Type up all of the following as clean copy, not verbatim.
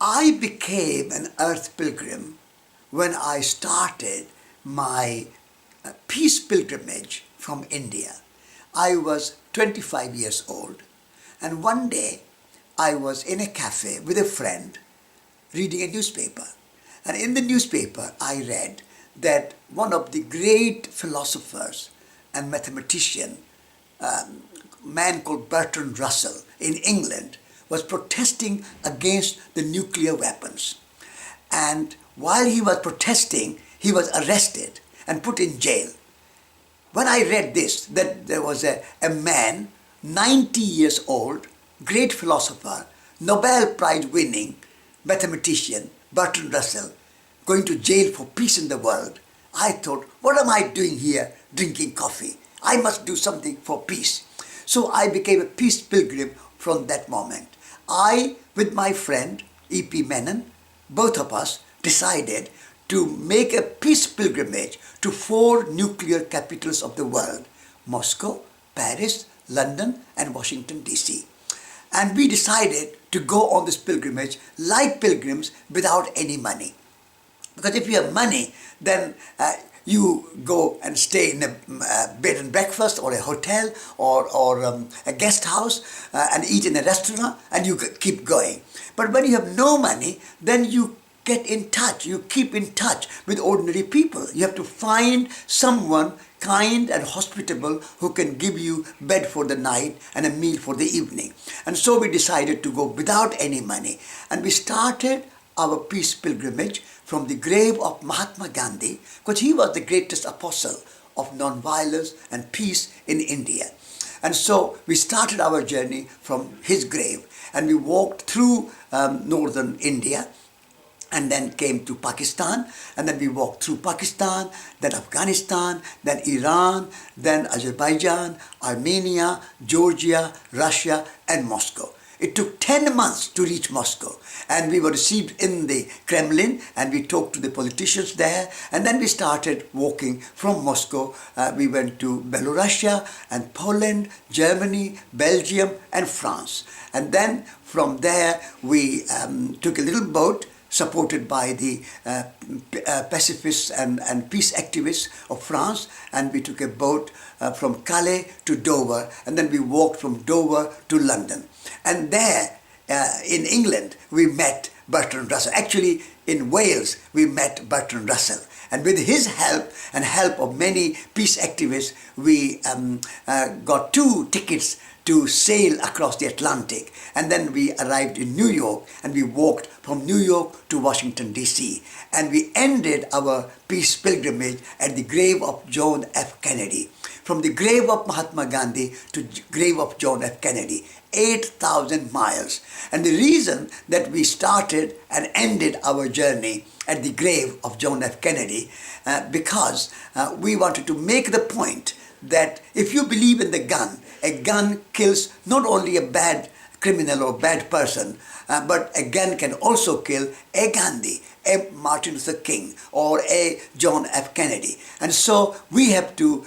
I became an earth pilgrim when I started my peace pilgrimage from India. I was 25 years old, and one day I was in a cafe with a friend reading a newspaper. And in the newspaper I read that one of the great philosophers and mathematician, man called Bertrand Russell in England, was protesting against the nuclear weapons. And while he was protesting, he was arrested and put in jail. When I read this, that there was a man, 90 years old, great philosopher, Nobel Prize winning mathematician, Bertrand Russell, going to jail for peace in the world, I thought, what am I doing here drinking coffee? I must do something for peace. So I became a peace pilgrim from that moment. I, with my friend E.P. Menon, both of us decided to make a peace pilgrimage to 4 nuclear capitals of the world: Moscow, Paris, London, and Washington, D.C. And we decided to go on this pilgrimage like pilgrims without any money. Because if you have money, then you go and stay in a bed and breakfast or a hotel or a guest house and eat in a restaurant, and you keep going. But when you have no money, then you get in touch, you keep in touch with ordinary people. You have to find someone kind and hospitable who can give you bed for the night and a meal for the evening. And so we decided to go without any money. And we started our peace pilgrimage from the grave of Mahatma Gandhi, because he was the greatest apostle of non-violence and peace in India. And so we started our journey from his grave, and we walked through northern India, and then came to Pakistan, and then we walked through Pakistan, then Afghanistan, then Iran, then Azerbaijan, Armenia, Georgia, Russia, and Moscow. It took 10 months to reach Moscow, and we were received in the Kremlin, and we talked to the politicians there, and then we started walking from Moscow. We went to Belarusia and Poland, Germany, Belgium, and France. And then from there we took a little boat supported by the pacifists and peace activists of France, and we took a boat from Calais to Dover, and then we walked from Dover to London. And there in England we met Bertrand Russell. Actually in Wales we met Bertrand Russell, and with his help and help of many peace activists we got 2 tickets to sail across the Atlantic. And then we arrived in New York, and we walked from New York to Washington, D.C. And we ended our peace pilgrimage at the grave of John F. Kennedy. From the grave of Mahatma Gandhi to the grave of John F. Kennedy, 8,000 miles. And the reason that we started and ended our journey at the grave of John F. Kennedy, because we wanted to make the point that if you believe in the gun, a gun kills not only a bad criminal or bad person, but a gun can also kill a Gandhi, a Martin Luther King, or a John F. Kennedy. And so we have to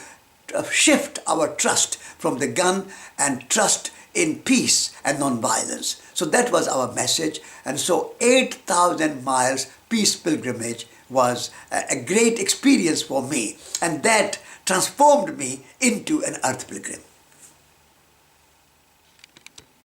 shift our trust from the gun and trust in peace and non-violence. So that was our message. And so 8,000 miles peace pilgrimage was a great experience for me, and that transformed me into an earth pilgrim.